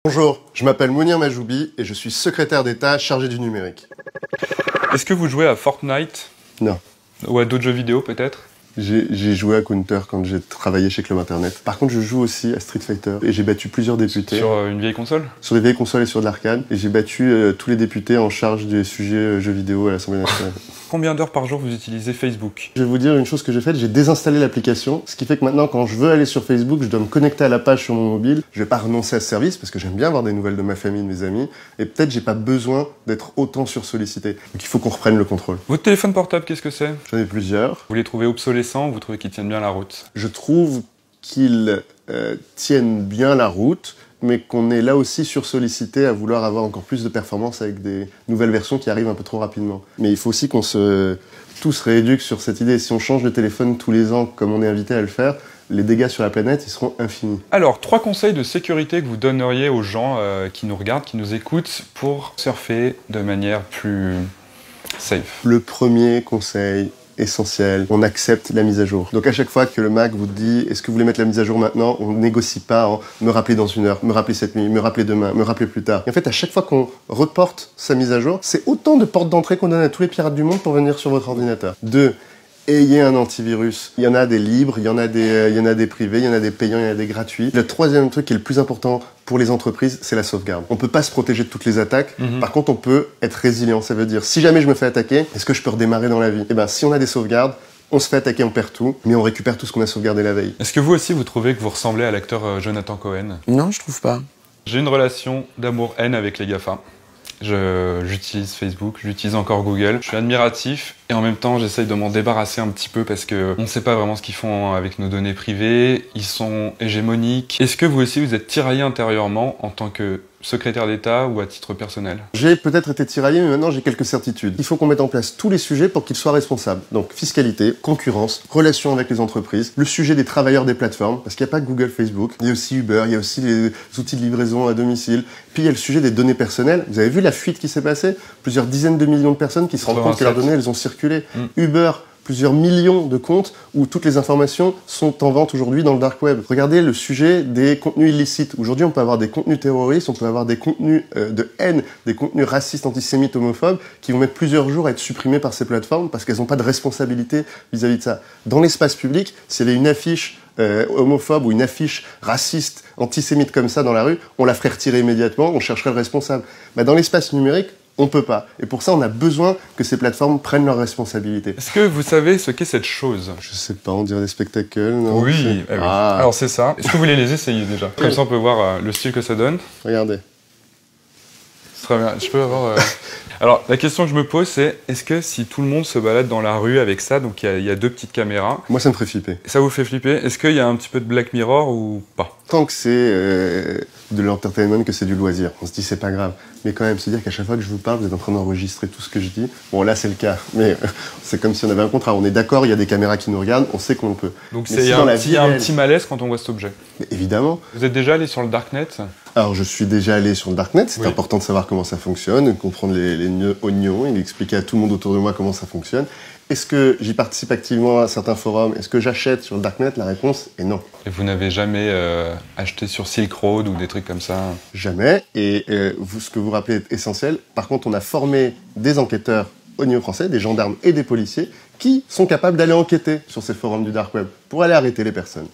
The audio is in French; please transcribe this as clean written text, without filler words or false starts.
Bonjour, je m'appelle Mounir Majoubi et je suis secrétaire d'État chargé du numérique. Est-ce que vous jouez à Fortnite? Non. Ou à d'autres jeux vidéo peut-être? J'ai joué à Counter quand j'ai travaillé chez Club Internet. Par contre, je joue aussi à Street Fighter et j'ai battu plusieurs députés. Sur une vieille console? Sur des vieilles consoles et sur de l'arcade. Et j'ai battu tous les députés en charge des sujets jeux vidéo à l'Assemblée nationale. Combien d'heures par jour vous utilisez Facebook? Je vais vous dire une chose que j'ai faite, j'ai désinstallé l'application, ce qui fait que maintenant quand je veux aller sur Facebook, je dois me connecter à la page sur mon mobile. Je vais pas renoncer à ce service parce que j'aime bien avoir des nouvelles de ma famille, de mes amis, et peut-être j'ai pas besoin d'être autant sursollicité. Donc il faut qu'on reprenne le contrôle. Votre téléphone portable, qu'est-ce que c'est? J'en ai plusieurs. Vous les trouvez obsolescents ou vous trouvez qu'ils tiennent bien la route? Je trouve qu'ils tiennent bien la route, mais qu'on est là aussi sursollicité à vouloir avoir encore plus de performance avec des nouvelles versions qui arrivent un peu trop rapidement. Mais il faut aussi qu'on se tous rééduque sur cette idée. Si on change de téléphone tous les ans, comme on est invité à le faire, les dégâts sur la planète, ils seront infinis. Alors, 3 conseils de sécurité que vous donneriez aux gens qui nous regardent, qui nous écoutent, pour surfer de manière plus safe. Le premier conseil essentiel, on accepte la mise à jour. Donc à chaque fois que le Mac vous dit est-ce que vous voulez mettre la mise à jour maintenant, on négocie pas en me rappeler dans une heure, me rappeler cette nuit, me rappeler demain, me rappeler plus tard. Et en fait, à chaque fois qu'on reporte sa mise à jour, c'est autant de portes d'entrée qu'on donne à tous les pirates du monde pour venir sur votre ordinateur. 2. Ayez un antivirus. Il y en a des libres, il y en a des privés, il y en a des payants, il y en a des gratuits. Le troisième truc qui est le plus important pour les entreprises, c'est la sauvegarde. On peut pas se protéger de toutes les attaques. Par contre, on peut être résilient. Ça veut dire, si jamais je me fais attaquer, est-ce que je peux redémarrer dans la vie? Eh ben, si on a des sauvegardes, on se fait attaquer, on perd tout, mais on récupère tout ce qu'on a sauvegardé la veille. Est-ce que vous aussi, vous trouvez que vous ressemblez à l'acteur Jonathan Cohen? Non, je trouve pas. J'ai une relation d'amour-haine avec les GAFA. J'utilise Facebook, j'utilise encore Google. Je suis admiratif et en même temps j'essaye de m'en débarrasser un petit peu parce que on ne sait pas vraiment ce qu'ils font avec nos données privées, ils sont hégémoniques. Est-ce que vous aussi vous êtes tiraillé intérieurement en tant que secrétaire d'État ou à titre personnel? J'ai peut-être été tiraillé, mais maintenant j'ai quelques certitudes. Il faut qu'on mette en place tous les sujets pour qu'ils soient responsables. Donc fiscalité, concurrence, relations avec les entreprises, le sujet des travailleurs des plateformes, parce qu'il n'y a pas que Google, Facebook, il y a aussi Uber, il y a aussi les outils de livraison à domicile, puis il y a le sujet des données personnelles. Vous avez vu la fuite qui s'est passée? Plusieurs dizaines de millions de personnes qui se rendent compte que leurs données, elles ont circulé. Uber, plusieurs millions de comptes où toutes les informations sont en vente aujourd'hui dans le dark web. Regardez le sujet des contenus illicites. Aujourd'hui, on peut avoir des contenus terroristes, on peut avoir des contenus de haine, des contenus racistes, antisémites, homophobes, qui vont mettre plusieurs jours à être supprimés par ces plateformes parce qu'elles n'ont pas de responsabilité vis-à-vis de ça. Dans l'espace public, s'il y avait une affiche homophobe ou une affiche raciste, antisémite comme ça dans la rue, on la ferait retirer immédiatement, on chercherait le responsable. Bah, dans l'espace numérique, on peut pas. Et pour ça, on a besoin que ces plateformes prennent leurs responsabilités. Est-ce que vous savez ce qu'est cette chose? Je sais pas, on dirait des spectacles, non? Oui, oui. Alors c'est ça. Est-ce que vous voulez les essayer déjà? Comme ça on peut voir le style que ça donne. Regardez. C'est très bien. Je peux avoir... Alors la question que je me pose c'est, est-ce que si tout le monde se balade dans la rue avec ça, donc il y a 2 petites caméras... Moi ça me ferait flipper. Ça vous fait flipper? Est-ce qu'il y a un petit peu de Black Mirror ou pas? Tant que c'est de l'entertainment, que c'est du loisir. On se dit c'est pas grave. Mais quand même, se dire qu'à chaque fois que je vous parle, vous êtes en train d'enregistrer tout ce que je dis. Bon, là, c'est le cas. Mais c'est comme si on avait un contrat. On est d'accord, il y a des caméras qui nous regardent, on sait qu'on peut. Donc il y a un petit malaise quand on voit cet objet. Mais évidemment. Vous êtes déjà allé sur le Darknet? Alors, je suis déjà allé sur le Darknet. C'est Oui. important de savoir comment ça fonctionne, de comprendre les nœuds oignons et d'expliquer à tout le monde autour de moi comment ça fonctionne. Est-ce que j'y participe activement à certains forums? Est-ce que j'achète sur le Darknet? La réponse est non. Et vous n'avez jamais acheté sur Silk Road ou des trucs comme ça? Jamais. Et ce que vous rappelez est essentiel. Par contre, on a formé des enquêteurs au niveau français, des gendarmes et des policiers, qui sont capables d'aller enquêter sur ces forums du Dark Web pour aller arrêter les personnes.